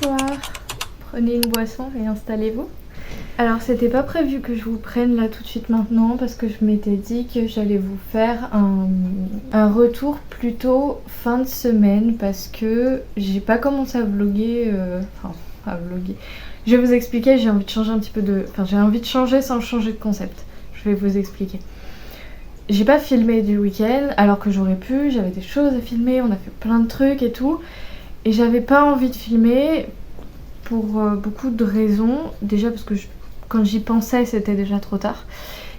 Bonsoir. Prenez une boisson et installez-vous. Alors c'était pas prévu que je vous prenne là tout de suite maintenant parce que je m'étais dit que j'allais vous faire un retour plutôt fin de semaine parce que j'ai pas commencé à vlogger, Je vais vous expliquer, j'ai envie de changer un petit peu de... Enfin j'ai envie de changer sans changer de concept. Je vais vous expliquer. J'ai pas filmé du week-end alors que j'aurais pu, j'avais des choses à filmer, on a fait plein de trucs et tout. Et j'avais pas envie de filmer pour beaucoup de raisons. Déjà parce que quand j'y pensais c'était déjà trop tard.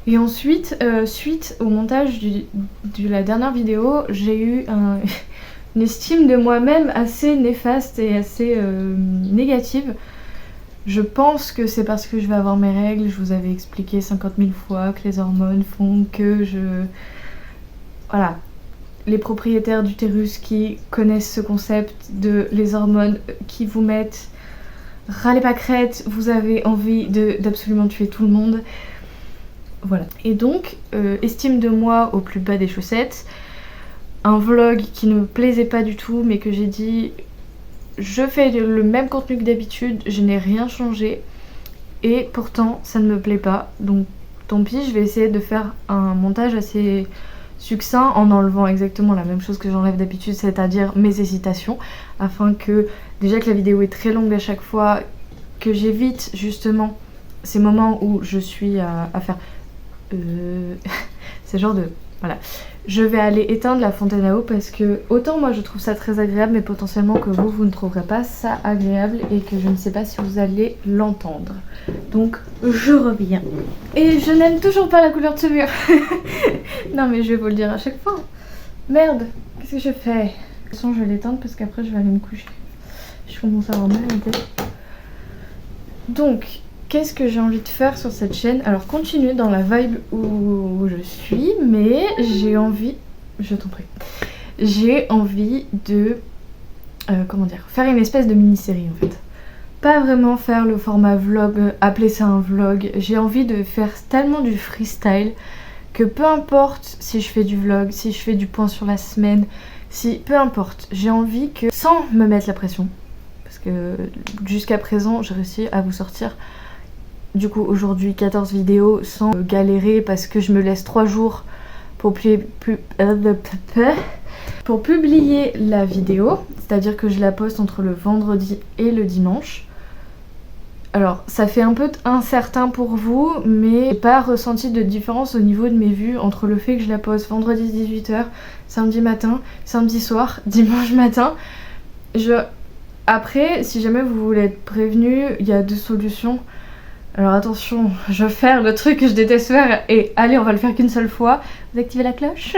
Et ensuite, suite au montage de la dernière vidéo, j'ai eu une estime de moi-même assez néfaste et assez négative. Je pense que c'est parce que je vais avoir mes règles, je vous avais expliqué 50 000 fois que les hormones font que Voilà. Les propriétaires d'utérus qui connaissent ce concept de les hormones qui vous mettent ras les pâquerettes, vous avez envie d'absolument tuer tout le monde. Voilà. Et donc, estime de moi au plus bas des chaussettes, un vlog qui ne me plaisait pas du tout mais que j'ai dit je fais le même contenu que d'habitude, je n'ai rien changé et pourtant ça ne me plaît pas. Donc tant pis, je vais essayer de faire un montage assez succinct en enlevant exactement la même chose que j'enlève d'habitude, c'est-à-dire mes hésitations, afin que, déjà que la vidéo est très longue à chaque fois, que j'évite justement ces moments où je suis à faire c'est genre de... Voilà. Je vais aller éteindre la fontaine à eau parce que autant moi je trouve ça très agréable mais potentiellement que vous ne trouverez pas ça agréable et que je ne sais pas si vous allez l'entendre. Donc je reviens. Et je n'aime toujours pas la couleur de ce mur. Non mais je vais vous le dire à chaque fois. Merde, qu'est-ce que je fais? De toute façon je vais l'éteindre parce qu'après je vais aller me coucher. Je commence à avoir mal à la tête. Donc... qu'est-ce que j'ai envie de faire sur cette chaîne? Alors continuer dans la vibe où je suis, mais j'ai envie, je t'en prie, j'ai envie de, comment dire, faire une espèce de mini-série en fait. Pas vraiment faire le format vlog, appeler ça un vlog, j'ai envie de faire tellement du freestyle que peu importe si je fais du vlog, si je fais du point sur la semaine, peu importe, j'ai envie que, sans me mettre la pression, parce que jusqu'à présent j'ai réussi à vous sortir du coup aujourd'hui 14 vidéos sans galérer parce que je me laisse 3 jours pour publier la vidéo, c'est-à-dire que je la poste entre le vendredi et le dimanche. Alors ça fait un peu incertain pour vous mais j'ai pas ressenti de différence au niveau de mes vues entre le fait que je la poste vendredi 18h, samedi matin, samedi soir, dimanche matin. Après si jamais vous voulez être prévenu, il y a 2 solutions. Alors attention, je vais faire le truc que je déteste faire et allez on va le faire qu'une seule fois. Vous activez la cloche.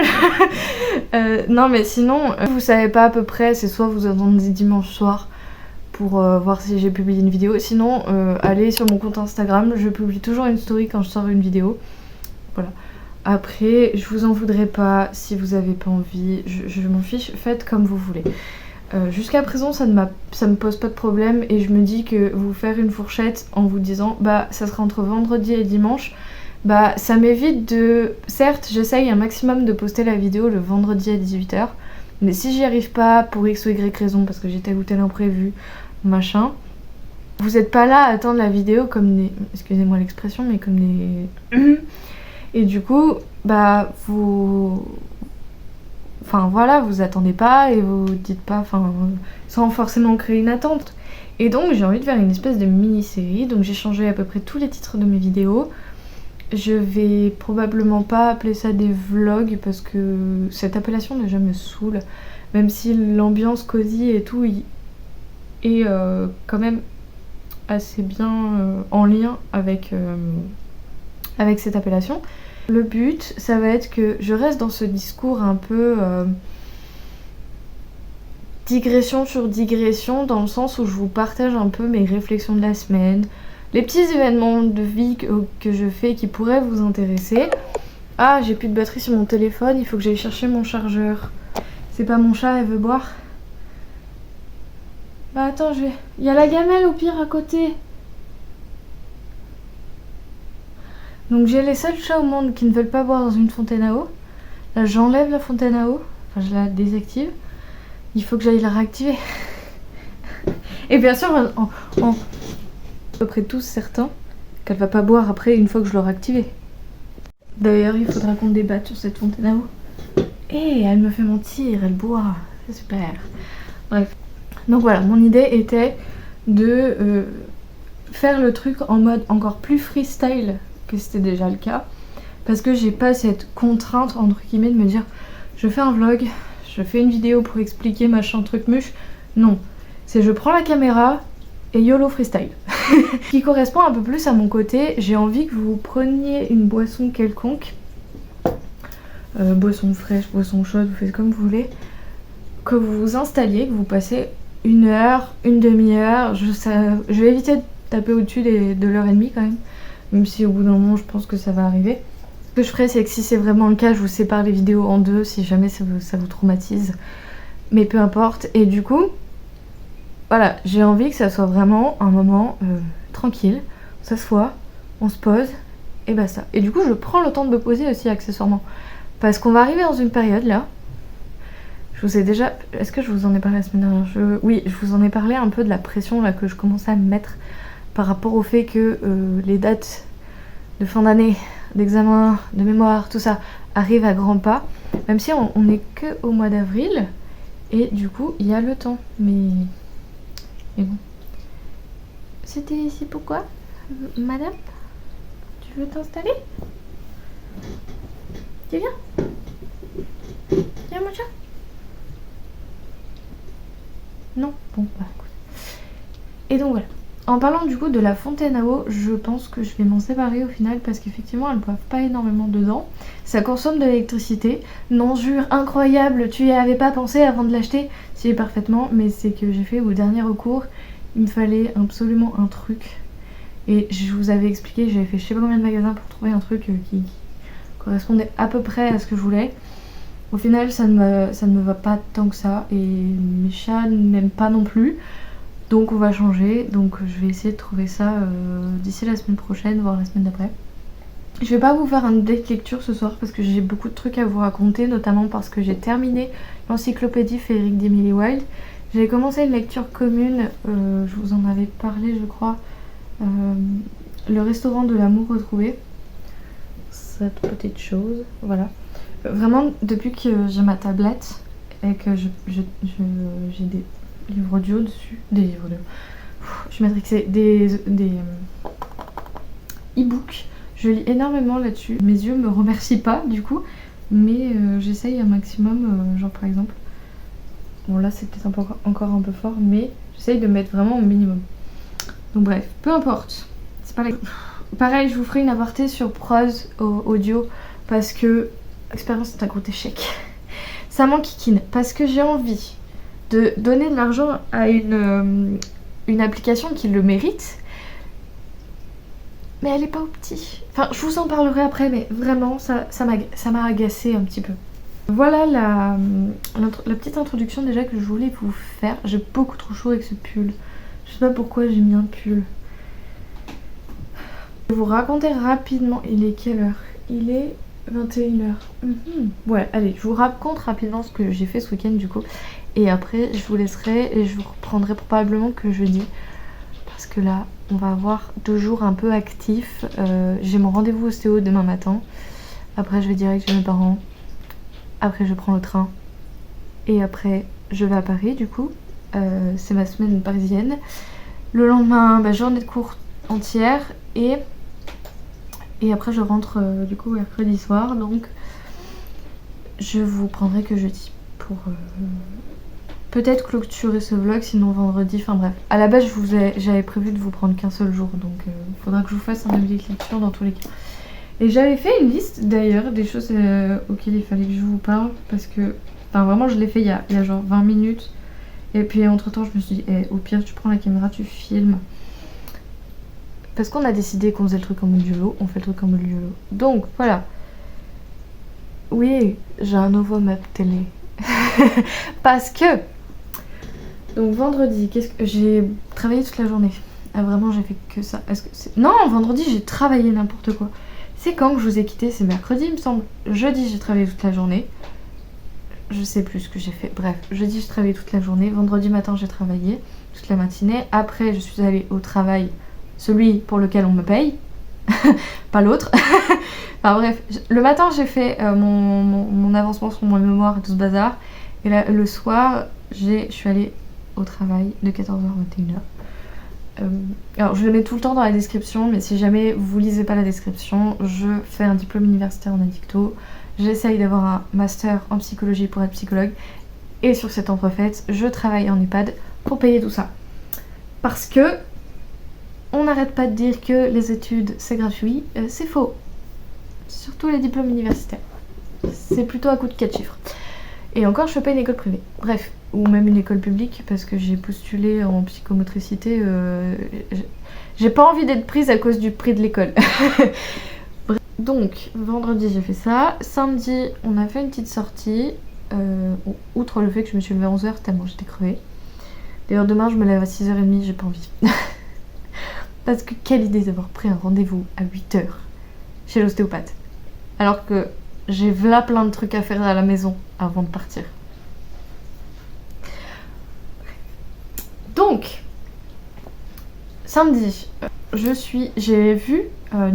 Non mais sinon, vous savez pas à peu près, c'est soit vous attendez dimanche soir pour voir si j'ai publié une vidéo. Sinon, allez sur mon compte Instagram, je publie toujours une story quand je sors une vidéo. Voilà. Après, je vous en voudrais pas si vous avez pas envie, je m'en fiche, faites comme vous voulez. Jusqu'à présent ça me pose pas de problème et je me dis que vous faire une fourchette en vous disant bah ça sera entre vendredi et dimanche, bah ça m'évite de... Certes j'essaye un maximum de poster la vidéo le vendredi à 18h mais si j'y arrive pas pour x ou y raison parce que j'ai tel ou tel imprévu machin, vous êtes pas là à attendre la vidéo comme des... excusez-moi l'expression mais comme des... Et du coup bah enfin voilà, vous attendez pas et vous dites pas, enfin, sans forcément créer une attente. Et donc j'ai envie de faire une espèce de mini-série, donc j'ai changé à peu près tous les titres de mes vidéos. Je vais probablement pas appeler ça des vlogs parce que cette appellation déjà me saoule, même si l'ambiance cosy et tout est quand même assez bien en lien avec cette appellation. Le but, ça va être que je reste dans ce discours un peu digression sur digression, dans le sens où je vous partage un peu mes réflexions de la semaine, les petits événements de vie que je fais qui pourraient vous intéresser. Ah, j'ai plus de batterie sur mon téléphone, il faut que j'aille chercher mon chargeur. C'est pas mon chat, elle veut boire? Bah attends, il y a la gamelle au pire à côté. Donc j'ai les seuls chats au monde qui ne veulent pas boire dans une fontaine à eau. Là j'enlève la fontaine à eau, enfin je la désactive. Il faut que j'aille la réactiver. Et bien sûr, à peu près tous certains qu'elle va pas boire après une fois que je l'aurai activée. D'ailleurs, il faudra qu'on débatte sur cette fontaine à eau. Et elle me fait mentir, elle boit. C'est super. Bref. Donc voilà, mon idée était de faire le truc en mode encore plus freestyle que c'était déjà le cas. Parce que j'ai pas cette contrainte, entre guillemets, de me dire je fais un vlog, je fais une vidéo pour expliquer machin truc muche. Non. C'est je prends la caméra et YOLO freestyle. Ce qui correspond un peu plus à mon côté, j'ai envie que vous preniez une boisson quelconque. Boisson fraîche, boisson chaude, vous faites comme vous voulez. Que vous vous installiez, que vous passez une heure, une demi-heure. Je vais éviter de taper au-dessus de l'heure et demie quand même. Même si au bout d'un moment je pense que ça va arriver. Ce que je ferai, c'est que si c'est vraiment le cas, je vous sépare les vidéos en deux si jamais ça vous traumatise. Mais peu importe. Et du coup, voilà, j'ai envie que ça soit vraiment un moment tranquille. On s'assoit, on se pose et basta. Et du coup, je prends le temps de me poser aussi accessoirement. Parce qu'on va arriver dans une période là. Je vous ai déjà... Est-ce que je vous en ai parlé la semaine dernière? Oui, je vous en ai parlé un peu de la pression là que je commençais à me mettre par rapport au fait que les dates de fin d'année, d'examen, de mémoire, tout ça arrivent à grands pas. Même si on n'est que au mois d'avril. Et du coup, il y a le temps. Mais bon. C'était ici pourquoi? Madame? Tu veux t'installer? Tu viens? Viens mon chat? Non? Bon, bah écoute. Et donc voilà. En parlant du coup de la fontaine à eau, je pense que je vais m'en séparer au final parce qu'effectivement elles ne boivent pas énormément dedans. Ça consomme de l'électricité. Non, jure, incroyable, tu y avais pas pensé avant de l'acheter? Si, parfaitement, mais c'est que j'ai fait au dernier recours. Il me fallait absolument un truc. Et je vous avais expliqué, j'avais fait je sais pas combien de magasins pour trouver un truc qui correspondait à peu près à ce que je voulais. Au final, ça ne me va pas tant que ça et mes chats n'aiment pas non plus. Donc on va changer, donc je vais essayer de trouver ça d'ici la semaine prochaine, voire la semaine d'après. Je vais pas vous faire un deck lecture ce soir parce que j'ai beaucoup de trucs à vous raconter, notamment parce que j'ai terminé l'encyclopédie féerique d'Emily Wilde. J'ai commencé une lecture commune, je vous en avais parlé je crois, le restaurant de l'amour retrouvé. Cette petite chose, voilà. Vraiment, depuis que j'ai ma tablette et que j'ai des livres audio dessus, des livres audio, je suis matrixée, des e-books, je lis énormément là-dessus. Mes yeux me remercient pas du coup, mais j'essaye un maximum, genre par exemple, bon là c'est peut-être encore un peu fort, mais j'essaye de mettre vraiment au minimum. Donc bref, peu importe, c'est pas la... Pareil, je vous ferai une aparté sur prose audio parce que l'expérience est un gros échec. Ça m'enquiquine parce que j'ai envie de donner de l'argent à une application qui le mérite, mais elle est pas au petit. Enfin, je vous en parlerai après, mais vraiment, ça m'a agacée un petit peu. Voilà la petite introduction déjà que je voulais vous faire. J'ai beaucoup trop chaud avec ce pull. Je sais pas pourquoi j'ai mis un pull. Je vais vous raconter rapidement, il est quelle heure? Il est 21h. Ouais, allez, je vous raconte rapidement ce que j'ai fait ce week-end du coup. Et après, je vous laisserai et je vous reprendrai probablement que jeudi. Parce que là, on va avoir 2 jours un peu actifs. J'ai mon rendez-vous ostéo demain matin. Après, je vais direct chez mes parents. Après, je prends le train. Et après, je vais à Paris du coup. C'est ma semaine parisienne. Le lendemain, journée de cours entière. Et après, je rentre du coup mercredi soir. Donc, je vous prendrai que jeudi pour peut-être clôturer ce vlog, sinon vendredi. Enfin bref, à la base, j'avais prévu de vous prendre qu'un seul jour. Donc, il faudra que je vous fasse un avis de lecture dans tous les cas. Et j'avais fait une liste d'ailleurs des choses auxquelles il fallait que je vous parle. Parce que, enfin vraiment, je l'ai fait il y a genre 20 minutes. Et puis entre temps, je me suis dit, au pire, tu prends la caméra, tu filmes. Parce qu'on a décidé qu'on faisait le truc en mode YOLO, on fait le truc en mode YOLO. Donc voilà. Oui, j'ai un nouveau map télé. Parce que... Donc vendredi, qu'est-ce que... J'ai travaillé toute la journée. Ah vraiment, j'ai fait que ça. Est-ce que c'est... Non, vendredi, j'ai travaillé n'importe quoi. C'est quand que je vous ai quitté? C'est mercredi, il me semble. Jeudi, j'ai travaillé toute la journée. je sais plus ce que j'ai fait. Bref, jeudi je travaillais toute la journée, vendredi matin j'ai travaillé toute la matinée. Après je suis allée au travail, celui pour lequel on me paye, pas l'autre. Enfin bref, le matin j'ai fait mon avancement sur mon mémoire et tout ce bazar. Et là, le soir, je suis allée au travail de 14h à 21h. Alors je le mets tout le temps dans la description, mais si jamais vous lisez pas la description, je fais un diplôme universitaire en addicto. J'essaye d'avoir un master en psychologie pour être psychologue. Et sur cette entrefaite, je travaille en EHPAD pour payer tout ça. Parce que on n'arrête pas de dire que les études c'est gratuit, c'est faux. Surtout les diplômes universitaires. C'est plutôt à coup de 4 chiffres. Et encore, je fais pas une école privée. Bref, ou même une école publique parce que j'ai postulé en psychomotricité. J'ai pas envie d'être prise à cause du prix de l'école. Donc, vendredi j'ai fait ça. Samedi, on a fait une petite sortie. Outre le fait que je me suis levée à 11h tellement j'étais crevée. D'ailleurs, demain je me lève à 6h30, j'ai pas envie. Parce que quelle idée d'avoir pris un rendez-vous à 8h chez l'ostéopathe. Alors que j'ai v'là plein de trucs à faire à la maison avant de partir. Donc, samedi, j'ai vu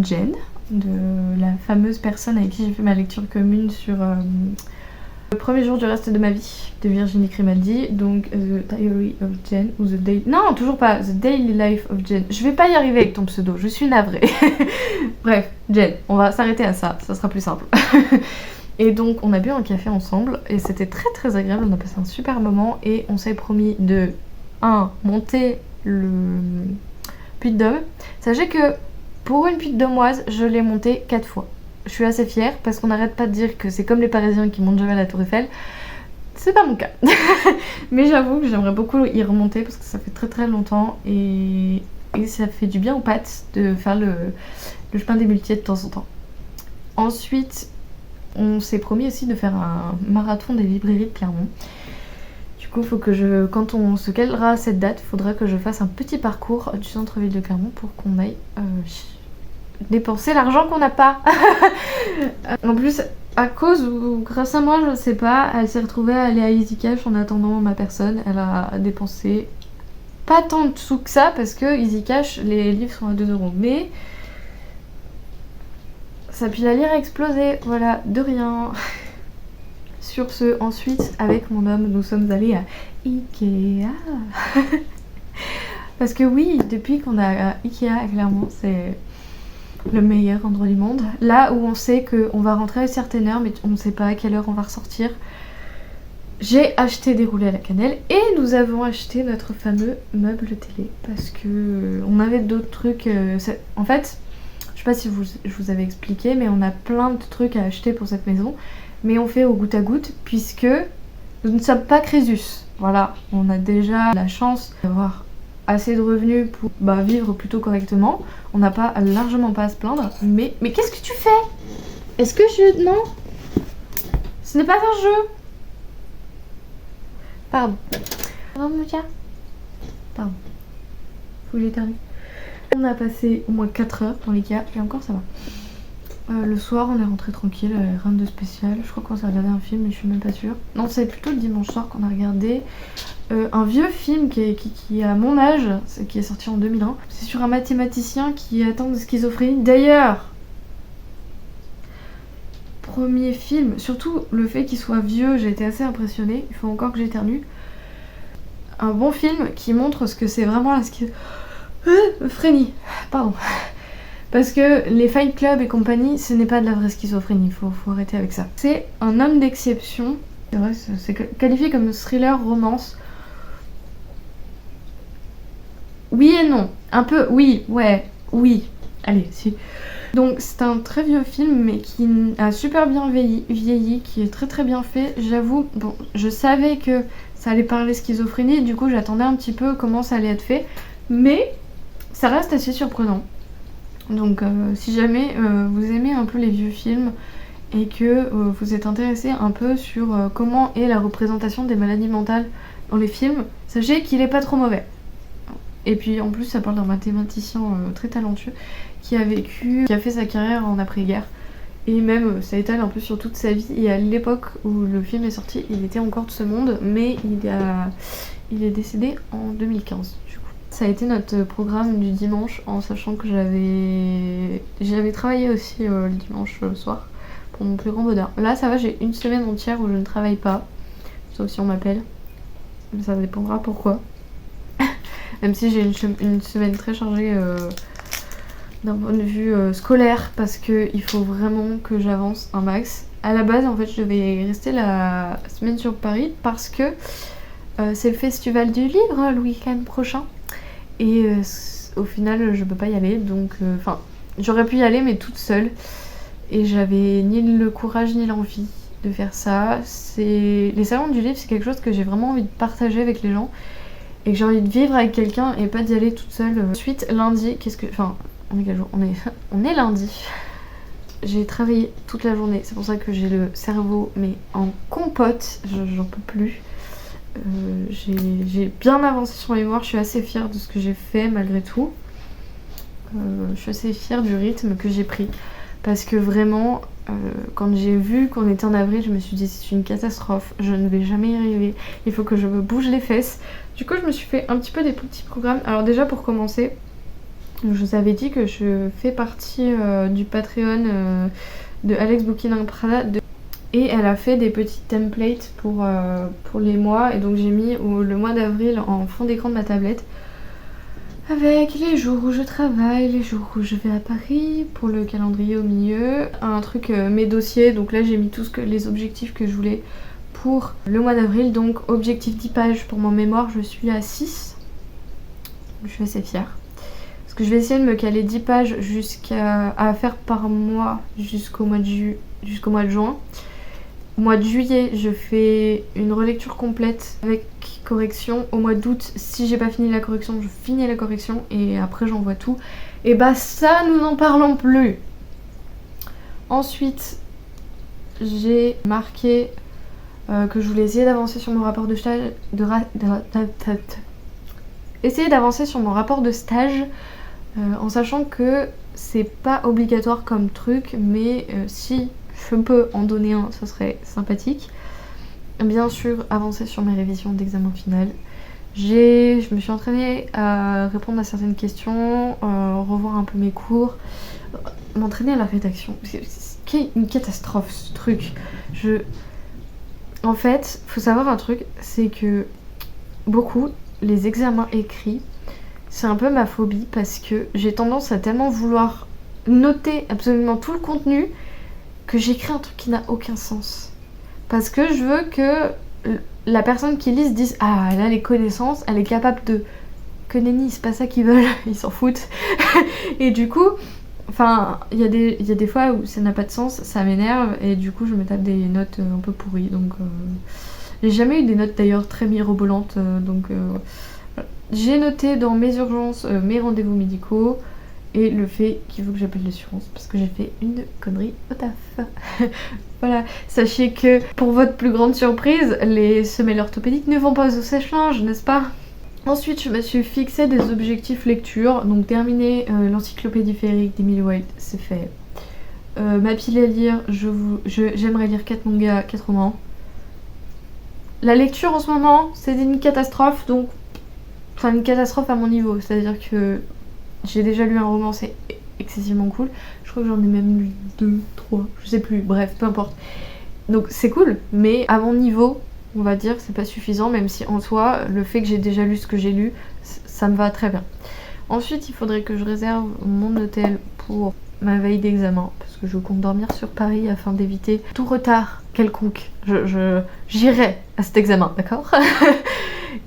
Jen, de la fameuse personne avec qui j'ai fait ma lecture commune sur le premier jour du reste de ma vie de Virginie Grimaldi, donc The Diary of Jen ou The Daily... Non, toujours pas, The Daily Life of Jen. Je vais pas y arriver avec ton pseudo, je suis navrée. Bref, Jen, on va s'arrêter à ça sera plus simple. Et donc on a bu un café ensemble et c'était très très agréable, on a passé un super moment et on s'est promis de monter le Puy-de-Dôme. Sachez que pour une Puy-de-Dômoise, je l'ai monté 4 fois. Je suis assez fière parce qu'on n'arrête pas de dire que c'est comme les Parisiens qui montent jamais à la Tour Eiffel. C'est pas mon cas. Mais j'avoue que j'aimerais beaucoup y remonter parce que ça fait très très longtemps et ça fait du bien aux pattes de faire le chemin des Muletiers de temps en temps. Ensuite, on s'est promis aussi de faire un marathon des librairies de Clermont. Du coup, faut que quand on se calera cette date, il faudra que je fasse un petit parcours du centre-ville de Clermont pour qu'on aille dépenser l'argent qu'on n'a pas. En plus, à cause ou grâce à moi, je sais pas, elle s'est retrouvée à aller à Easy Cash en attendant ma personne. Elle a dépensé pas tant de sous que ça parce que Easy Cash, les livres sont à 2€. Mais sa pile à lire a explosé, voilà, de rien. Sur ce, ensuite, avec mon homme, nous sommes allés à Ikea. Parce que oui, depuis qu'on a Ikea, clairement, c'est le meilleur endroit du monde. Là où on sait qu'on va rentrer à une certaine heure, mais on ne sait pas à quelle heure on va ressortir. J'ai acheté des roulés à la cannelle et nous avons acheté notre fameux meuble télé. Parce que on avait d'autres trucs. En fait, je sais pas si je vous avais expliqué, mais on a plein de trucs à acheter pour cette maison. Mais on fait au goutte à goutte puisque nous ne sommes pas Crésus. Voilà, on a déjà la chance d'avoir assez de revenus pour vivre plutôt correctement. On n'a pas largement pas à se plaindre. Mais qu'est-ce que tu fais? Est-ce que je... Non, ce n'est pas un jeu. Pardon. Pardon, Moutia. Pardon. Faut que j'éternue. On a passé au moins 4 heures dans l'Ikea et encore ça va. Le soir, on est rentré tranquille, rien de spécial. Je crois qu'on s'est regardé un film, mais je suis même pas sûre. Non, c'est plutôt le dimanche soir qu'on a regardé un vieux film qui est à mon âge, qui est sorti en 2001. C'est sur un mathématicien qui est atteint de schizophrénie. D'ailleurs, premier film, surtout le fait qu'il soit vieux, j'ai été assez impressionnée. Il faut encore que j'éternue. Un bon film qui montre ce que c'est vraiment la schizophrénie. Pardon. Parce que les Fight Club et compagnie, ce n'est pas de la vraie schizophrénie, faut arrêter avec ça. C'est un homme d'exception, c'est vrai, c'est qualifié comme thriller romance. Oui et non, un peu, oui, ouais, oui, allez, si. Donc c'est un très vieux film, mais qui a super bien vieilli, qui est très très bien fait. J'avoue, bon, je savais que ça allait parler schizophrénie, du coup j'attendais un petit peu comment ça allait être fait, mais ça reste assez surprenant. Donc si jamais vous aimez un peu les vieux films et que vous êtes intéressé un peu sur comment est la représentation des maladies mentales dans les films, sachez qu'il est pas trop mauvais. Et puis en plus ça parle d'un mathématicien très talentueux qui a fait sa carrière en après-guerre Et même, ça étale un peu sur toute sa vie. Et à l'époque où le film est sorti, il était encore de ce monde, mais il est décédé en 2015, du coup. Ça a été notre programme du dimanche, en sachant que j'avais travaillé aussi le dimanche soir, pour mon plus grand bonheur. Là, ça va, j'ai une semaine entière où je ne travaille pas, sauf si on m'appelle. Mais ça dépendra pourquoi. Même si j'ai une semaine très chargée d'un point de vue scolaire, parce qu'il faut vraiment que j'avance un max. À la base, en fait, je devais rester la semaine sur Paris parce que c'est le festival du livre le week-end prochain. Et au final, je peux pas y aller, donc enfin, j'aurais pu y aller, mais toute seule. Et j'avais ni le courage ni l'envie de faire ça. Les salons du livre, c'est quelque chose que j'ai vraiment envie de partager avec les gens et que j'ai envie de vivre avec quelqu'un et pas d'y aller toute seule. Ensuite, lundi, enfin, on est quel jour ? On est lundi. J'ai travaillé toute la journée, c'est pour ça que j'ai le cerveau mais en compote, j'en peux plus. J'ai bien avancé sur mes mémoires, je suis assez fière de ce que j'ai fait malgré tout. Je suis assez fière du rythme que j'ai pris. Parce que vraiment, quand j'ai vu qu'on était en avril, je me suis dit c'est une catastrophe, je ne vais jamais y arriver, il faut que je me bouge les fesses. Du coup, je me suis fait un petit peu des petits programmes. Alors déjà, pour commencer, je vous avais dit que je fais partie du Patreon de Alex Booking Prada. Et elle a fait des petits templates pour les mois. Et donc j'ai mis le mois d'avril en fond d'écran de ma tablette. Avec les jours où je travaille, les jours où je vais à Paris, pour le calendrier au milieu, un truc mes dossiers, donc là j'ai mis tous les objectifs que je voulais pour le mois d'avril, donc objectif 10 pages pour mon mémoire, je suis à 6, je suis assez fière. Parce que je vais essayer de me caler 10 pages à faire par mois jusqu'au mois de juin. Au mois de juillet, je fais une relecture complète avec correction. Au mois d'août, si j'ai pas fini la correction, je finis la correction et après j'envoie tout. Et bah ça, nous n'en parlons plus. Ensuite, j'ai marqué que je voulais essayer d'avancer sur mon rapport de stage. Essayer d'avancer sur mon rapport de stage en sachant que c'est pas obligatoire comme truc, mais si je peux en donner un, ça serait sympathique. Bien sûr, avancer sur mes révisions d'examen final. Je me suis entraînée à répondre à certaines questions, revoir un peu mes cours, m'entraîner à la rédaction. C'est une catastrophe ce truc. En fait, faut savoir un truc, c'est que les examens écrits, c'est un peu ma phobie parce que j'ai tendance à tellement vouloir noter absolument tout le contenu que j'écris un truc qui n'a aucun sens. Parce que je veux que la personne qui lit se dise ah, elle a les connaissances, elle est capable de... Que nenni, c'est pas ça qu'ils veulent, ils s'en foutent. Et du coup, enfin, il y a des fois où ça n'a pas de sens, ça m'énerve et du coup je me tape des notes un peu pourries. Donc j'ai jamais eu des notes d'ailleurs très mirobolantes. J'ai noté dans mes urgences mes rendez-vous médicaux et le fait qu'il faut que j'appelle l'assurance parce que j'ai fait une connerie au taf. Voilà, sachez que pour votre plus grande surprise, les semelles orthopédiques ne vont pas au sèche-linge, n'est-ce pas? Ensuite, je me suis fixé des objectifs lecture, donc terminer l'encyclopédie féerique d'Emily White, c'est fait. Ma pile à lire, j'aimerais lire 4 mangas, 4 romans. La lecture en ce moment, c'est une catastrophe, donc... Enfin, une catastrophe à mon niveau, c'est-à-dire que j'ai déjà lu un roman, c'est excessivement cool. Je crois que j'en ai même lu 2, 3, je sais plus, bref, peu importe. Donc c'est cool, mais à mon niveau, on va dire, c'est pas suffisant, même si en soi, le fait que j'ai déjà lu ce que j'ai lu, ça me va très bien. Ensuite, il faudrait que je réserve mon hôtel pour ma veille d'examen, parce que je compte dormir sur Paris afin d'éviter tout retard quelconque. J'irai à cet examen, d'accord?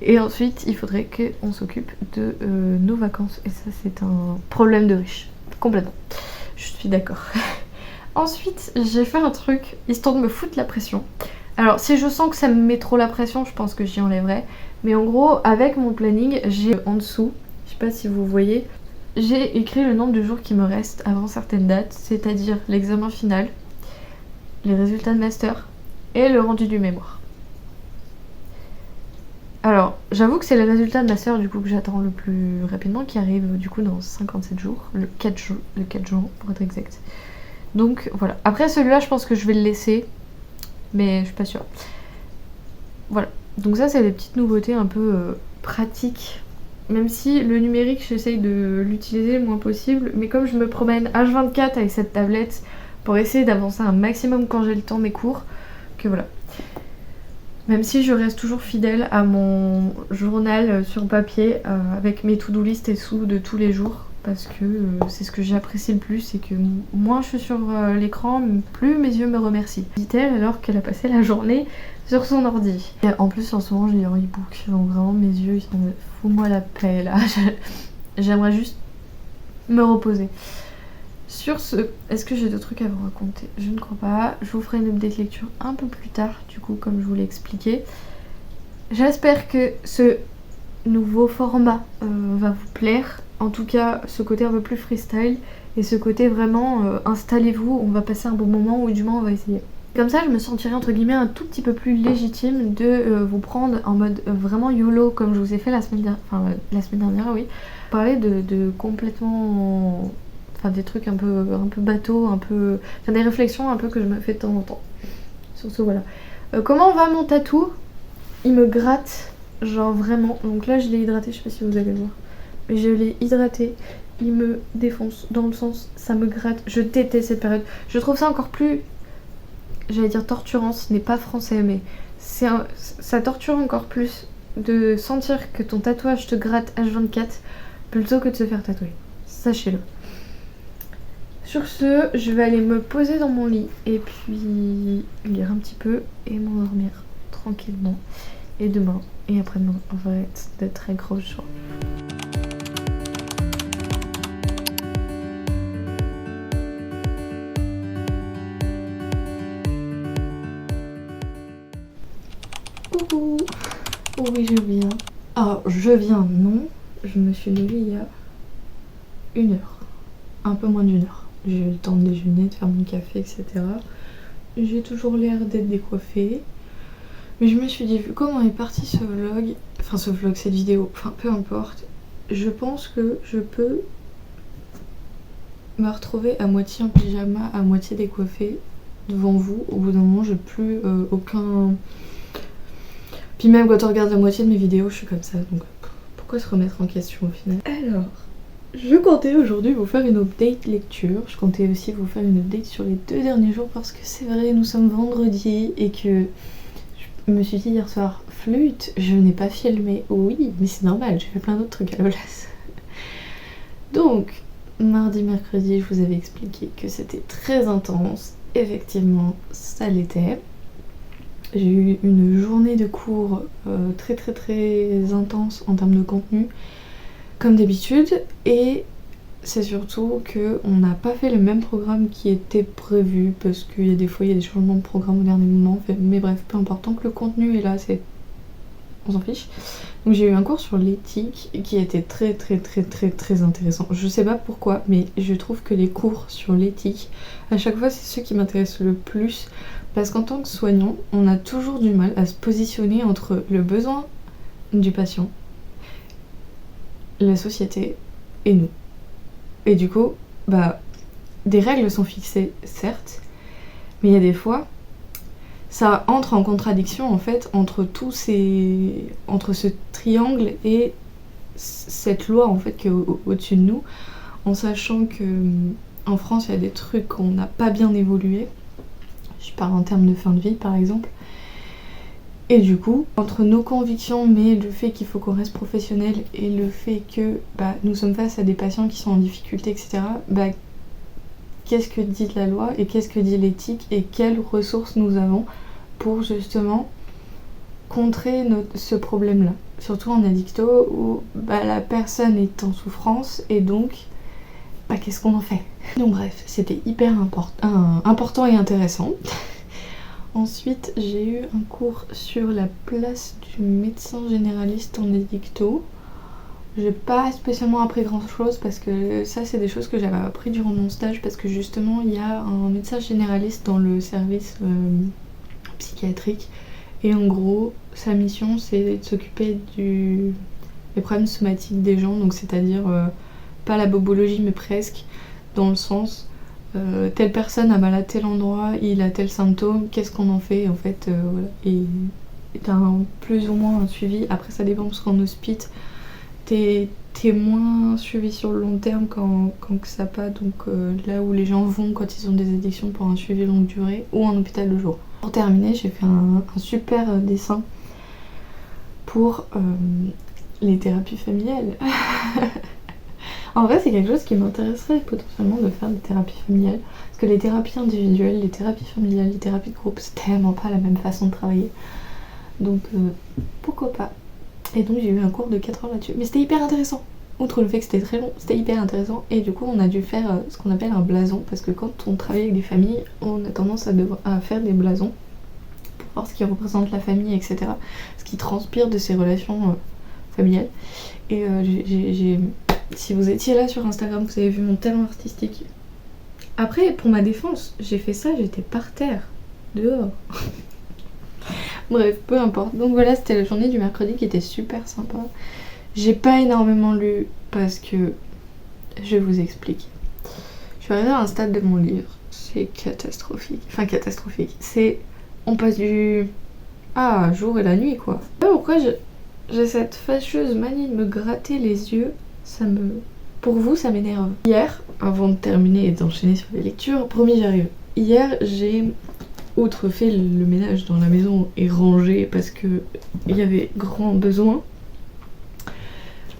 Et ensuite, il faudrait qu'on s'occupe de nos vacances. Et ça, c'est un problème de riche. Complètement. Je suis d'accord. Ensuite, j'ai fait un truc, histoire de me foutre la pression. Alors, si je sens que ça me met trop la pression, je pense que j'y enlèverai. Mais en gros, avec mon planning, j'ai en dessous, je sais pas si vous voyez, j'ai écrit le nombre de jours qui me restent avant certaines dates, c'est-à-dire l'examen final, les résultats de master et le rendu du mémoire. Alors, j'avoue que c'est le résultat de master du coup que j'attends le plus rapidement, qui arrive du coup dans 57 jours, le 4 juin pour être exact. Donc voilà. Après celui-là je pense que je vais le laisser, mais je suis pas sûre. Voilà. Donc ça c'est des petites nouveautés un peu pratiques. Même si le numérique j'essaye de l'utiliser le moins possible, mais comme je me promène H24 avec cette tablette pour essayer d'avancer un maximum quand j'ai le temps des cours, que voilà. Même si je reste toujours fidèle à mon journal sur papier avec mes to-do list et sous de tous les jours, parce que c'est ce que j'apprécie le plus, c'est que moins je suis sur l'écran, plus mes yeux me remercient. Dit-elle alors qu'elle a passé la journée sur son ordi. Et en plus en ce moment je lis en e-book, donc vraiment mes yeux ils sont fous-moi la paix là. J'aimerais juste me reposer. Sur ce, est-ce que j'ai d'autres trucs à vous raconter? Je ne crois pas. Je vous ferai une update lecture un peu plus tard, du coup, comme je vous l'ai expliqué. J'espère que ce nouveau format va vous plaire. En tout cas, ce côté un peu plus freestyle et ce côté vraiment installez-vous, on va passer un bon moment ou du moins on va essayer. Comme ça, je me sentirais entre guillemets un tout petit peu plus légitime de vous prendre en mode vraiment YOLO comme je vous ai fait la semaine dernière, oui. Parler de complètement... Enfin des trucs un peu bateau, un peu... Enfin des réflexions un peu que je me fais de temps en temps. Sur ce voilà. Comment va mon tatou? Il me gratte, genre vraiment. Donc là je l'ai hydraté, je sais pas si vous allez voir. Mais je l'ai hydraté, il me défonce. Dans le sens, ça me gratte. Je déteste cette période. Je trouve ça encore plus... J'allais dire torturant, ce n'est pas français, mais ça torture encore plus de sentir que ton tatouage te gratte H24 plutôt que de se faire tatouer. Sachez-le. Sur ce, je vais aller me poser dans mon lit et puis lire un petit peu et m'endormir tranquillement. Et demain et après-demain va être de très gros jours. Coucou. Oh oui, je viens. Alors, je viens, non. Je me suis levée il y a 1 heure. Un peu moins d'1 heure. J'ai eu le temps de déjeuner, de faire mon café, etc. J'ai toujours l'air d'être décoiffée. Mais je me suis dit, vu comment est parti ce vlog, cette vidéo, enfin peu importe, je pense que je peux me retrouver à moitié en pyjama, à moitié décoiffée devant vous. Au bout d'un moment, j'ai plus aucun... Puis même quand on regarde la moitié de mes vidéos, je suis comme ça, donc pourquoi se remettre en question au final? Alors... Je comptais aujourd'hui vous faire une update lecture, je comptais aussi vous faire une update sur les 2 derniers jours parce que c'est vrai, nous sommes vendredi et que je me suis dit hier soir, flûte, je n'ai pas filmé. Oui, mais c'est normal, j'ai fait plein d'autres trucs à la place. Donc, mardi, mercredi, je vous avais expliqué que c'était très intense, effectivement, ça l'était. J'ai eu une journée de cours très intense en termes de contenu. Comme d'habitude, et c'est surtout qu'on n'a pas fait le même programme qui était prévu parce qu'il y a des fois il y a des changements de programme au dernier moment, mais bref, peu importe, tant que le contenu est là, on s'en fiche. Donc j'ai eu un cours sur l'éthique qui était très intéressant. Je sais pas pourquoi, mais je trouve que les cours sur l'éthique, à chaque fois c'est ceux qui m'intéressent le plus parce qu'en tant que soignant, on a toujours du mal à se positionner entre le besoin du patient, la société et nous. Et du coup, des règles sont fixées, certes, mais il y a des fois, ça entre en contradiction en fait entre entre ce triangle et cette loi en fait qui est au-dessus de nous, en sachant que en France il y a des trucs qu'on n'a pas bien évolué. Je parle en termes de fin de vie par exemple. Et du coup, entre nos convictions, mais le fait qu'il faut qu'on reste professionnel et le fait que nous sommes face à des patients qui sont en difficulté, etc., qu'est-ce que dit la loi et qu'est-ce que dit l'éthique et quelles ressources nous avons pour justement contrer ce problème-là. Surtout en addicto où la personne est en souffrance et donc qu'est-ce qu'on en fait? Donc bref, c'était hyper important et intéressant. Ensuite, j'ai eu un cours sur la place du médecin généraliste en édicto. J'ai pas spécialement appris grand chose parce que ça c'est des choses que j'avais appris durant mon stage parce que justement il y a un médecin généraliste dans le service psychiatrique et en gros sa mission c'est de s'occuper des problèmes somatiques des gens, donc c'est-à-dire pas la bobologie mais presque, dans le sens telle personne a mal à tel endroit, il a tel symptôme, qu'est-ce qu'on en fait en fait, voilà. Et t'as plus ou moins un suivi. Après ça dépend parce qu'en hospice t'es moins suivi sur le long terme quand que ça pas, donc là où les gens vont quand ils ont des addictions pour un suivi longue durée ou en hôpital de jour. Pour terminer, j'ai fait un super dessin pour les thérapies familiales. En vrai, c'est quelque chose qui m'intéresserait potentiellement de faire des thérapies familiales. Parce que les thérapies individuelles, les thérapies familiales, les thérapies de groupe, c'est tellement pas la même façon de travailler. Donc pourquoi pas. Et donc j'ai eu un cours de 4 heures là-dessus. Mais c'était hyper intéressant. Outre le fait que c'était très long, c'était hyper intéressant. Et du coup, on a dû faire ce qu'on appelle un blason. Parce que quand on travaille avec des familles, on a tendance à faire des blasons. Pour voir ce qui représente la famille, etc. Ce qui transpire de ces relations familiales. Et si vous étiez là sur Instagram, vous avez vu mon talent artistique. Après, pour ma défense, j'ai fait ça, j'étais par terre, dehors. Bref, peu importe. Donc voilà, c'était la journée du mercredi qui était super sympa. J'ai pas énormément lu parce que je vous explique. Je suis arrivée à un stade de mon livre. C'est catastrophique. Enfin, catastrophique. On passe du jour et la nuit, quoi. Je sais pas pourquoi j'ai cette fâcheuse manie de me gratter les yeux. Pour vous, ça m'énerve. Hier, avant de terminer et d'enchaîner sur les lectures, promis, j'arrive. Hier, j'ai, outre fait le ménage dans la maison et rangé parce que il y avait grand besoin.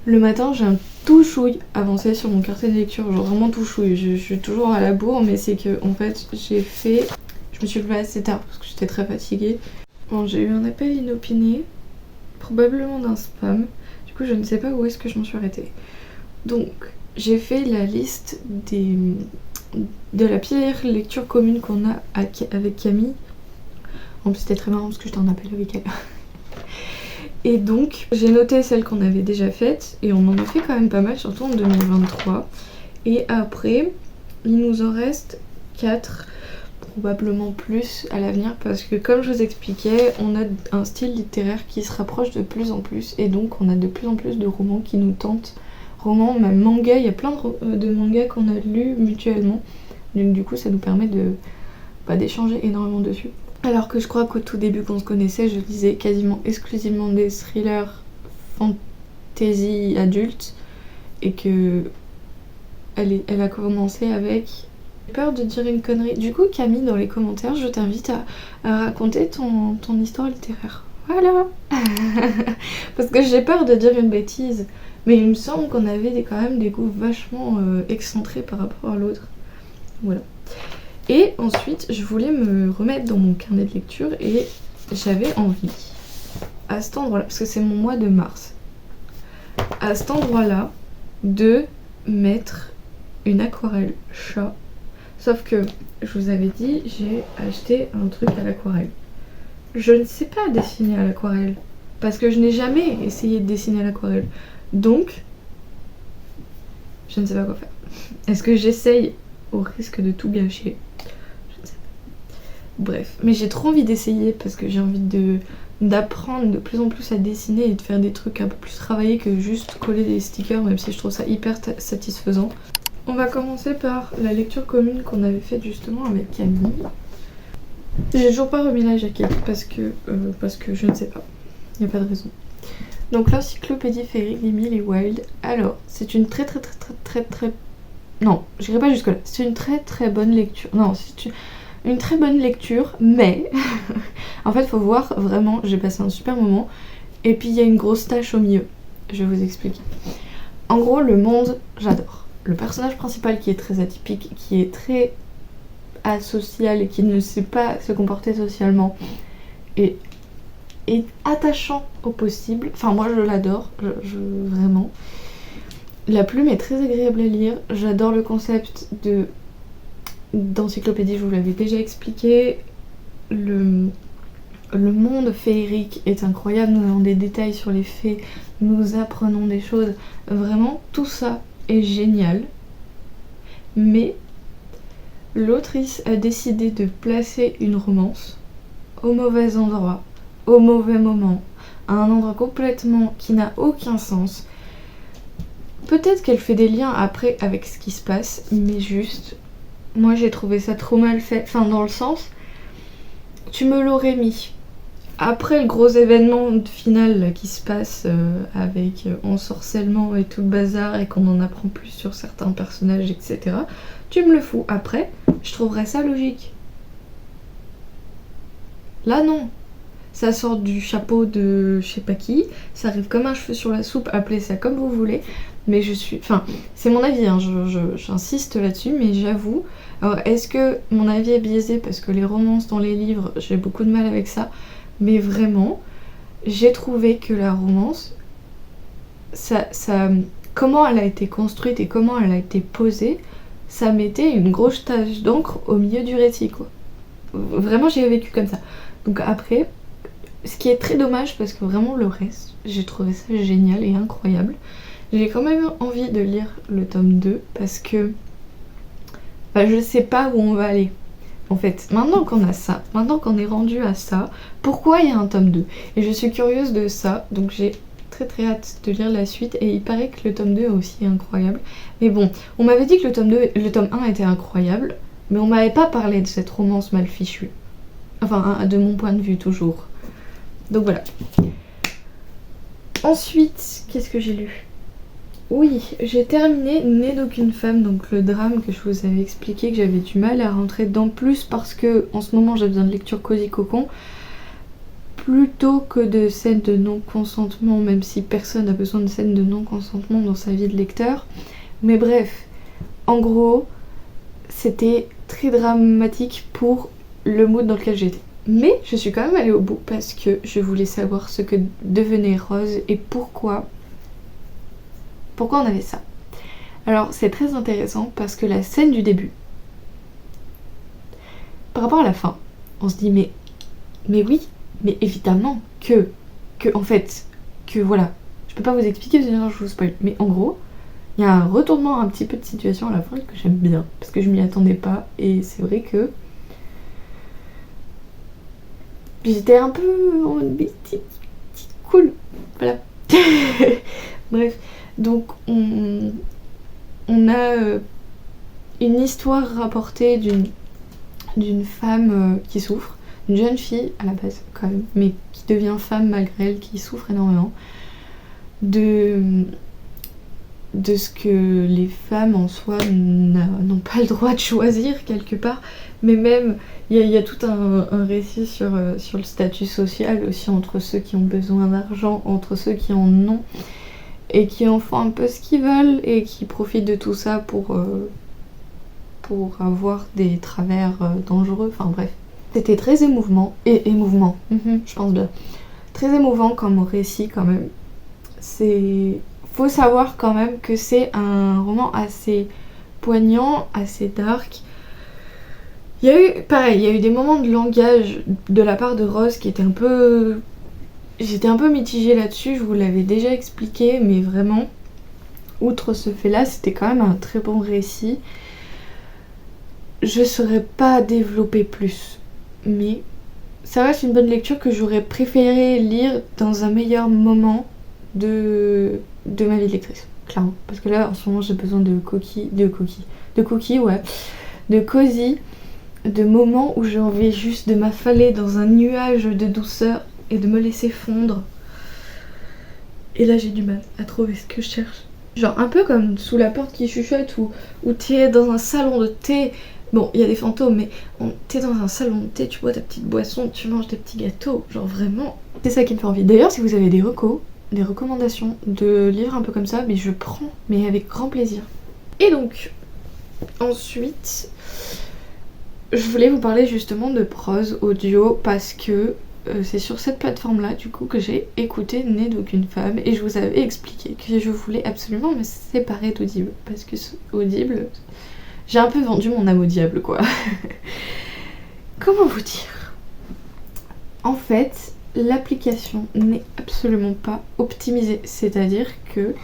Le matin, j'ai un tout chouille avancé sur mon carnet de lecture, genre vraiment tout chouille. Je suis toujours à la bourre, mais c'est que en fait, je me suis levée assez tard parce que j'étais très fatiguée. Bon, j'ai eu un appel inopiné, probablement d'un spam. Du coup, je ne sais pas où est-ce que je m'en suis arrêtée. Donc, j'ai fait la liste de la pire lecture commune qu'on a avec Camille. En plus, c'était très marrant parce que j'étais en appel avec elle. Et donc, j'ai noté celles qu'on avait déjà faites, et on en a fait quand même pas mal, surtout en 2023. Et après, il nous en reste 4, probablement plus à l'avenir, parce que comme je vous expliquais, on a un style littéraire qui se rapproche de plus en plus, et donc on a de plus en plus de romans qui nous tentent. Romans, même manga, il y a plein de mangas qu'on a lus mutuellement, donc du coup ça nous permet d'échanger énormément dessus. Alors que je crois qu'au tout début qu'on se connaissait, je lisais quasiment exclusivement des thrillers fantasy adultes, et que elle a commencé avec... J'ai peur de dire une connerie. Du coup, Camille, dans les commentaires, je t'invite à raconter ton histoire littéraire. Voilà. Parce que j'ai peur de dire une bêtise, mais il me semble qu'on avait quand même des goûts vachement excentrés par rapport à l'autre. Voilà. Et ensuite, je voulais me remettre dans mon carnet de lecture et j'avais envie, à cet endroit-là, parce que c'est mon mois de mars, à cet endroit-là, de mettre une aquarelle chat. Sauf que, je vous avais dit, j'ai acheté un truc à l'aquarelle. Je ne sais pas dessiner à l'aquarelle, parce que je n'ai jamais essayé de dessiner à l'aquarelle. Donc, je ne sais pas quoi faire. Est-ce que j'essaye au risque de tout gâcher? Je ne sais pas. Bref, mais j'ai trop envie d'essayer parce que j'ai envie d'apprendre de plus en plus à dessiner et de faire des trucs un peu plus travaillés que juste coller des stickers, même si je trouve ça hyper satisfaisant. On va commencer par la lecture commune qu'on avait faite justement avec Camille. J'ai toujours pas remis la jaquette parce que je ne sais pas. Il n'y a pas de raison. Donc l'encyclopédie féerique d'Emily et Wilde. Alors, c'est une très... Non, j'irai pas jusque là. C'est une très bonne lecture. Non, c'est une très bonne lecture, mais... en fait, faut voir, vraiment, j'ai passé un super moment. Et puis, il y a une grosse tache au milieu. Je vais vous expliquer. En gros, le monde, j'adore. Le personnage principal qui est très atypique, qui est très asocial et qui ne sait pas se comporter socialement, est attachant au possible. Enfin, moi, je l'adore, vraiment. La plume est très agréable à lire. J'adore le concept d'encyclopédie, je vous l'avais déjà expliqué. Le monde féerique est incroyable, nous avons des détails sur les fées, nous apprenons des choses. Vraiment, tout ça est génial. Mais l'autrice a décidé de placer une romance au mauvais endroit, au mauvais moment, à un endroit complètement qui n'a aucun sens. Peut-être qu'elle fait des liens après avec ce qui se passe, mais juste, moi j'ai trouvé ça trop mal fait, enfin dans le sens, tu me l'aurais mis après le gros événement final là, qui se passe avec ensorcellement et tout le bazar et qu'on en apprend plus sur certains personnages, etc. Tu me le fous après, je trouverais ça logique. Là non, ça sort du chapeau de je sais pas qui, ça arrive comme un cheveu sur la soupe, appelez ça comme vous voulez, mais je suis... Enfin, c'est mon avis, hein, j'insiste là-dessus, mais j'avoue... Alors, est-ce que mon avis est biaisé parce que les romances dans les livres, j'ai beaucoup de mal avec ça, mais vraiment, j'ai trouvé que la romance, ça, comment elle a été construite et comment elle a été posée, ça mettait une grosse tache d'encre au milieu du récit, quoi. Vraiment, j'ai vécu comme ça. Donc après, ce qui est très dommage parce que vraiment le reste, j'ai trouvé ça génial et incroyable. J'ai quand même envie de lire le tome 2 parce que je sais pas où on va aller. En fait, maintenant qu'on a ça, maintenant qu'on est rendu à ça, pourquoi il y a un tome 2 ? Et je suis curieuse de ça, donc j'ai très très hâte de lire la suite et il paraît que le tome 2 est aussi incroyable. Mais bon, on m'avait dit que le tome 1 était incroyable, mais on m'avait pas parlé de cette romance mal fichue. Enfin, de mon point de vue toujours. Donc voilà. Ensuite, qu'est-ce que j'ai lu ? Oui, j'ai terminé Né d'aucune femme, donc le drame que je vous avais expliqué, que j'avais du mal à rentrer dedans, plus parce que en ce moment j'ai besoin de lecture cosy cocon, plutôt que de scènes de non-consentement, même si personne n'a besoin de scènes de non-consentement dans sa vie de lecteur. Mais bref, en gros, c'était très dramatique pour le mood dans lequel j'étais. Mais je suis quand même allée au bout parce que je voulais savoir ce que devenait Rose et pourquoi on avait ça. Alors c'est très intéressant parce que la scène du début, par rapport à la fin, on se dit mais oui, mais évidemment que en fait, que voilà, je peux pas vous expliquer sinon je vous spoil, mais en gros, il y a un retournement un petit peu de situation à la fin que j'aime bien, parce que je m'y attendais pas, et c'est vrai que j'étais un peu en mode cool, voilà. Bref, donc on a une histoire rapportée d'une femme qui souffre, une jeune fille à la base quand même, mais qui devient femme malgré elle, qui souffre énormément de ce que les femmes en soi n'ont pas le droit de choisir quelque part, mais même il y a tout un récit sur le statut social aussi, entre ceux qui ont besoin d'argent, entre ceux qui en ont et qui en font un peu ce qu'ils veulent et qui profitent de tout ça pour avoir des travers dangereux, enfin bref. C'était très émouvant, je pense bien. Très émouvant comme récit quand même. Faut savoir quand même que c'est un roman assez poignant, assez dark. Il y a eu des moments de langage de la part de Rose qui étaient un peu... J'étais un peu mitigée là-dessus, je vous l'avais déjà expliqué, mais vraiment, outre ce fait-là, c'était quand même un très bon récit. Je saurais pas développer plus, mais ça reste une bonne lecture que j'aurais préféré lire dans un meilleur moment de ma vie de lectrice, clairement. Parce que là, en ce moment, j'ai besoin de cookies, ouais, de cosy, de moments où j'ai envie juste de m'affaler dans un nuage de douceur et de me laisser fondre. Et là, j'ai du mal à trouver ce que je cherche. Genre un peu comme Sous la porte qui chuchote, où t'es dans un salon de thé. Bon, il y a des fantômes, mais t'es dans un salon de thé, tu bois ta petite boisson, tu manges des petits gâteaux. Genre vraiment, c'est ça qui me fait envie. D'ailleurs, si vous avez des recommandations de livres un peu comme ça, mais je prends, mais avec grand plaisir. Et donc, ensuite, je voulais vous parler justement de prose audio parce que c'est sur cette plateforme-là, du coup, que j'ai écouté Né d'aucune femme et je vous avais expliqué que je voulais absolument me séparer d'Audible parce que Audible, j'ai un peu vendu mon âme au diable, quoi. Comment vous dire ? En fait, l'application n'est absolument pas optimisée, c'est-à-dire que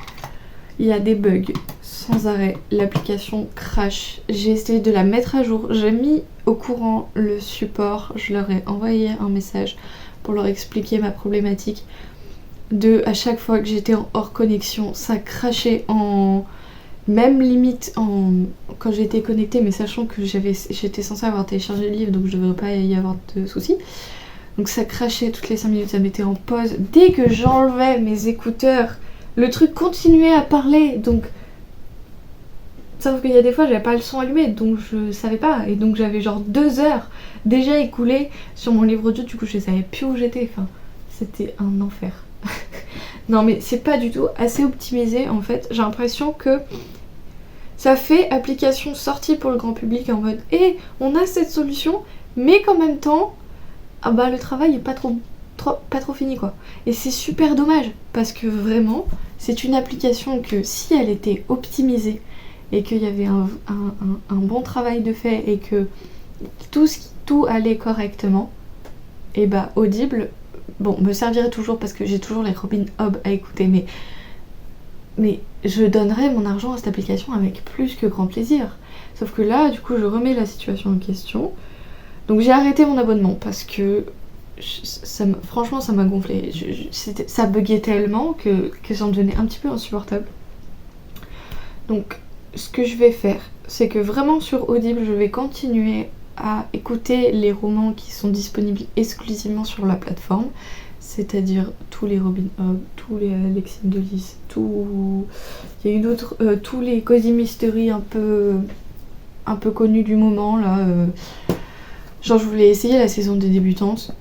il y a des bugs sans arrêt, l'application crash. J'ai essayé de la mettre à jour, j'ai mis au courant le support, je leur ai envoyé un message pour leur expliquer ma problématique. À chaque fois que j'étais en hors connexion, ça crachait en même limite quand j'étais connectée, mais sachant que j'étais censée avoir téléchargé le livre, donc je devrais pas y avoir de soucis. Donc ça crachait toutes les 5 minutes, ça mettait en pause. Dès que j'enlevais mes écouteurs, le truc continuait à parler, donc... Sauf qu'il y a des fois, j'avais pas le son allumé, donc je savais pas. Et donc j'avais genre 2 heures déjà écoulées sur mon livre audio, du coup je savais plus où j'étais. Enfin, c'était un enfer. Non mais c'est pas du tout assez optimisé en fait. J'ai l'impression que ça fait application sortie pour le grand public en mode on a cette solution, mais qu'en même temps, le travail est pas trop fini quoi. Et c'est super dommage parce que vraiment, c'est une application que si elle était optimisée et qu'il y avait un bon travail de fait et que tout allait correctement, et Audible, me servirait toujours parce que j'ai toujours les Robin Hood à écouter, mais je donnerais mon argent à cette application avec plus que grand plaisir. Sauf que là, du coup, je remets la situation en question. Donc j'ai arrêté mon abonnement parce que franchement, ça m'a gonflé. Ça buguait tellement que ça en devenait un petit peu insupportable. Donc ce que je vais faire, c'est que vraiment sur Audible, je vais continuer à écouter les romans qui sont disponibles exclusivement sur la plateforme, c'est-à-dire tous les Robin Hood, tous les Alexine de Lys, il y a une autre, tous les Cozy Mystery un peu connus du moment là. Genre je voulais essayer la saison des débutantes.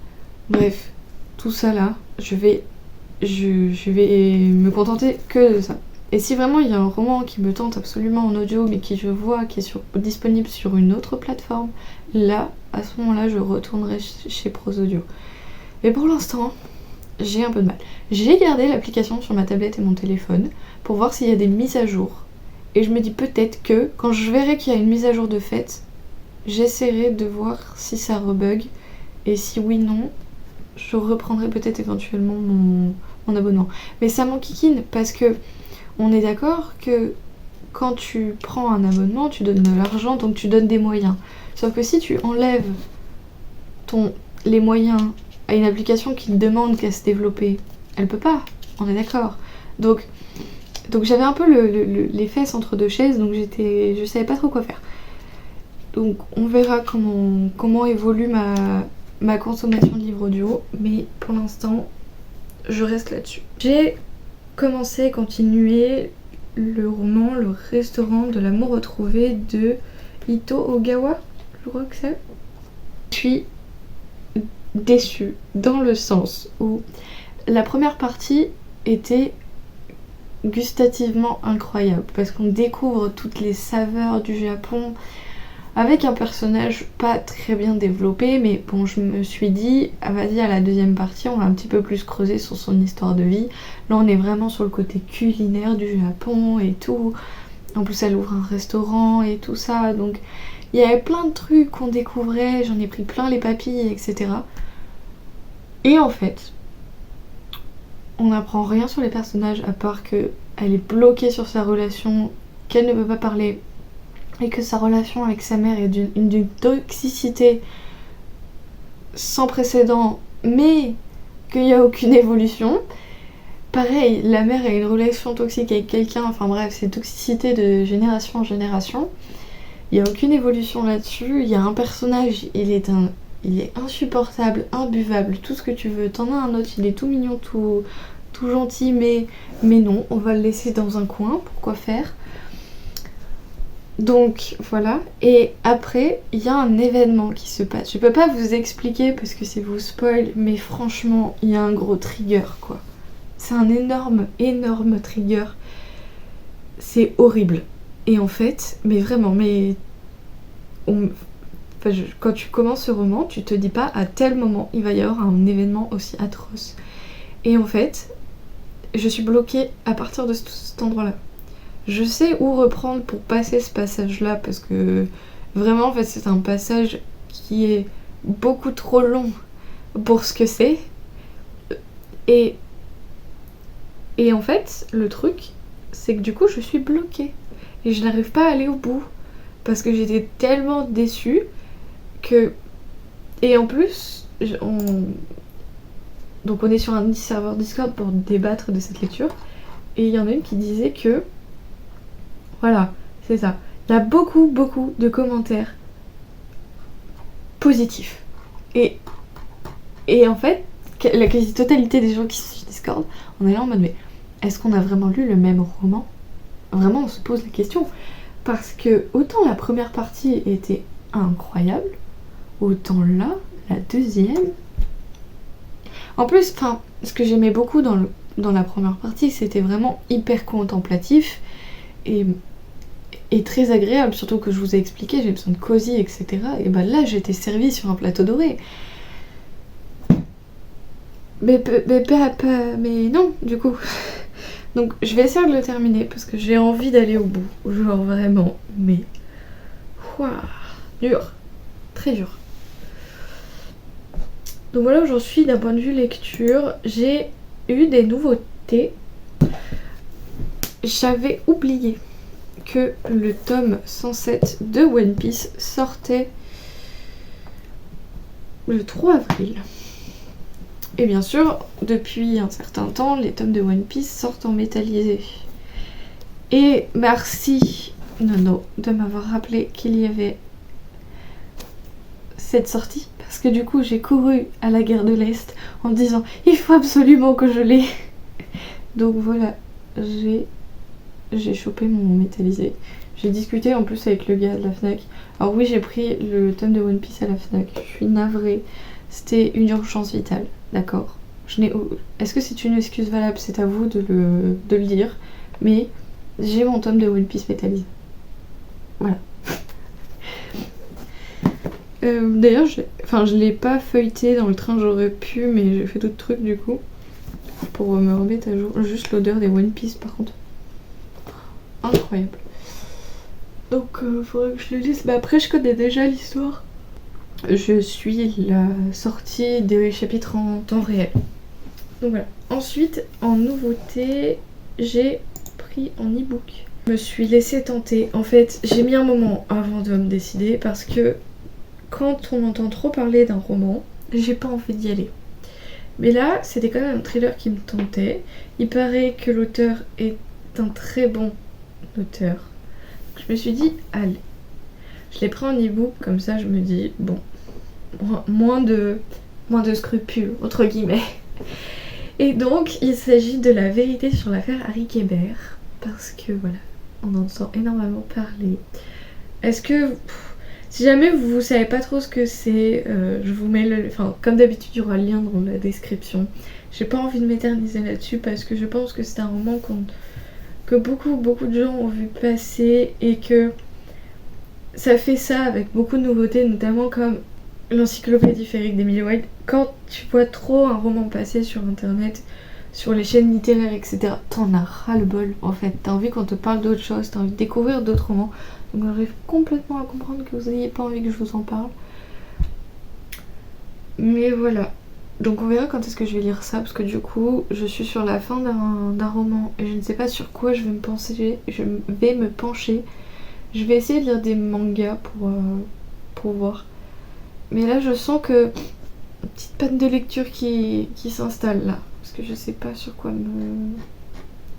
Bref, tout ça là, je vais me contenter que de ça. Et si vraiment il y a un roman qui me tente absolument en audio, mais qui je vois qui est disponible sur une autre plateforme, là, à ce moment-là, je retournerai chez Prosaudio. Mais pour l'instant, j'ai un peu de mal. J'ai gardé l'application sur ma tablette et mon téléphone pour voir s'il y a des mises à jour. Et je me dis peut-être que, quand je verrai qu'il y a une mise à jour de fait, j'essaierai de voir si ça rebug. Et si oui, non, je reprendrai peut-être éventuellement mon abonnement. Mais ça m'enquiquine parce que on est d'accord que quand tu prends un abonnement, tu donnes de l'argent, donc tu donnes des moyens. Sauf que si tu enlèves les moyens à une application qui ne demande qu'à se développer, elle peut pas, on est d'accord. Donc j'avais un peu les fesses entre deux chaises, donc je savais pas trop quoi faire. Donc on verra comment évolue ma consommation de livres audio, mais pour l'instant, je reste là-dessus. J'ai commencé et continué le roman Le restaurant de l'amour retrouvé de Ito Ogawa, je crois que c'est. Je suis déçue dans le sens où la première partie était gustativement incroyable parce qu'on découvre toutes les saveurs du Japon avec un personnage pas très bien développé, mais bon, je me suis dit, vas-y, à la deuxième partie, on va un petit peu plus creuser sur son histoire de vie. Là, on est vraiment sur le côté culinaire du Japon et tout. En plus, elle ouvre un restaurant et tout ça, donc il y avait plein de trucs qu'on découvrait, j'en ai pris plein les papilles, etc. Et en fait, on n'apprend rien sur les personnages à part qu'elle est bloquée sur sa relation, qu'elle ne peut pas parler, et que sa relation avec sa mère est d'une toxicité sans précédent, mais qu'il n'y a aucune évolution. Pareil, la mère a une relation toxique avec quelqu'un, enfin bref, c'est toxicité de génération en génération. Il n'y a aucune évolution là-dessus. Il y a un personnage, il est insupportable, imbuvable, tout ce que tu veux. T'en as un autre, il est tout mignon, tout gentil, mais non, on va le laisser dans un coin, pourquoi faire ? Donc voilà, et après il y a un événement qui se passe. Je peux pas vous expliquer parce que c'est vous spoil, mais franchement il y a un gros trigger quoi. C'est un énorme trigger. C'est horrible. Et en fait, mais vraiment, quand tu commences ce roman, tu te dis pas à tel moment il va y avoir un événement aussi atroce. Et en fait, je suis bloquée à partir de cet endroit-là. Je sais où reprendre pour passer ce passage-là parce que vraiment en fait c'est un passage qui est beaucoup trop long pour ce que c'est. Et en fait le truc c'est que du coup je suis bloquée et je n'arrive pas à aller au bout parce que j'étais tellement déçue que... Et en plus donc on est sur un serveur Discord pour débattre de cette lecture et il y en a une qui disait que Voilà, c'est ça. Il y a beaucoup de commentaires positifs. Et en fait, la quasi-totalité des gens qui sont sur Discord, on est là en mode mais est-ce qu'on a vraiment lu le même roman? Vraiment, on se pose la question. Parce que autant la première partie était incroyable, autant là, la deuxième... En plus, ce que j'aimais beaucoup dans la première partie, c'était vraiment hyper contemplatif et très agréable, surtout que je vous ai expliqué, j'ai besoin de cosy, etc. Et bah là, j'étais servie sur un plateau doré. Mais non, du coup. Donc je vais essayer de le terminer parce que j'ai envie d'aller au bout. Genre vraiment, mais... Ouah, dur. Très dur. Donc voilà où j'en suis d'un point de vue lecture. J'ai eu des nouveautés. J'avais oublié que le tome 107 de One Piece sortait le 3 avril. Et bien sûr, depuis un certain temps, les tomes de One Piece sortent en métallisé. Et merci Nono de m'avoir rappelé qu'il y avait cette sortie. Parce que du coup, j'ai couru à la guerre de l'Est en me disant « Il faut absolument que je l'ai !» Donc voilà, j'ai chopé mon métallisé. J'ai discuté en plus avec le gars de la Fnac. Alors oui, j'ai pris le tome de One Piece à la Fnac. Je suis navrée. C'était une urgence vitale, d'accord. Est-ce que c'est une excuse valable? C'est à vous de le dire. Mais j'ai mon tome de One Piece métallisé. Voilà. D'ailleurs, je l'ai pas feuilleté dans le train, j'aurais pu, mais j'ai fait d'autres trucs du coup. Pour me remettre à jour. Juste l'odeur des One Piece par contre. Incroyable. Donc faudrait que je le lise. Bah après je connais déjà l'histoire. Je suis la sortie des chapitres en temps réel. Donc voilà. Ensuite, en nouveauté, j'ai pris en e-book. Je me suis laissée tenter. En fait, j'ai mis un moment avant de me décider parce que quand on entend trop parler d'un roman, j'ai pas envie d'y aller. Mais là, c'était quand même un thriller qui me tentait. Il paraît que l'auteur est un très bon auteur. Donc je me suis dit, allez. Je l'ai pris en e-book, comme ça je me dis, bon, moins de scrupules, entre guillemets. Et donc, il s'agit de la vérité sur l'affaire Harry Kéber. Parce que voilà, on en entend énormément parler. Est-ce que... Si jamais vous savez pas trop ce que c'est, je vous mets comme d'habitude, il y aura le lien dans la description. J'ai pas envie de m'éterniser là-dessus parce que je pense que c'est un roman que beaucoup de gens ont vu passer et que ça fait ça avec beaucoup de nouveautés, notamment comme l'encyclopédie féerique d'Emily Wilde. Quand tu vois trop un roman passer sur internet, sur les chaînes littéraires, etc., t'en as ras-le-bol en fait. T'as envie qu'on te parle d'autre chose, t'as envie de découvrir d'autres romans. Donc j'arrive complètement à comprendre que vous n'ayez pas envie que je vous en parle. Mais voilà. Donc on verra quand est-ce que je vais lire ça, parce que du coup je suis sur la fin d'un roman et je ne sais pas sur quoi je vais me pencher. Je vais essayer de lire des mangas pour voir. Mais là je sens que une petite panne de lecture qui s'installe là. Parce que je sais pas sur quoi me...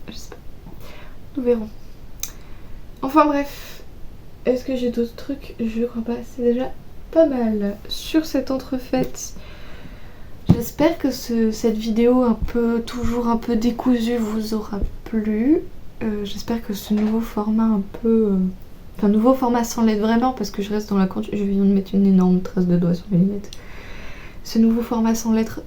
Je sais pas. Nous verrons. Enfin bref. Est-ce que j'ai d'autres trucs? Je crois pas. C'est déjà pas mal. Sur cette entrefaite, j'espère que cette vidéo toujours un peu décousue vous aura plu. J'espère que ce nouveau format nouveau format sans lettres vraiment, parce que je reste dans la continuité. Je viens de mettre une énorme trace de doigt sur mes lunettes. Ce nouveau format sans lettres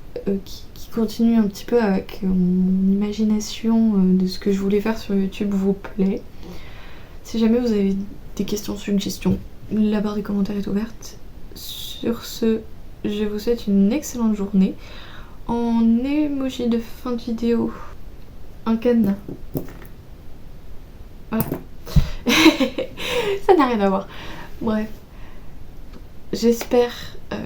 qui continue un petit peu avec mon imagination de ce que je voulais faire sur YouTube vous plaît. Si jamais vous avez des questions, suggestions, la barre des commentaires est ouverte. Sur ce, je vous souhaite une excellente journée. En emoji de fin de vidéo, un cadenas. Voilà. Ça n'a rien à voir. Bref. J'espère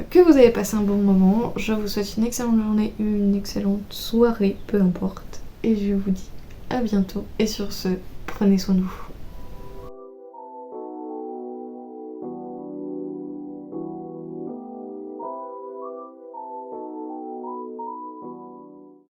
que vous avez passé un bon moment. Je vous souhaite une excellente journée, une excellente soirée, peu importe. Et je vous dis à bientôt. Et sur ce, prenez soin de vous.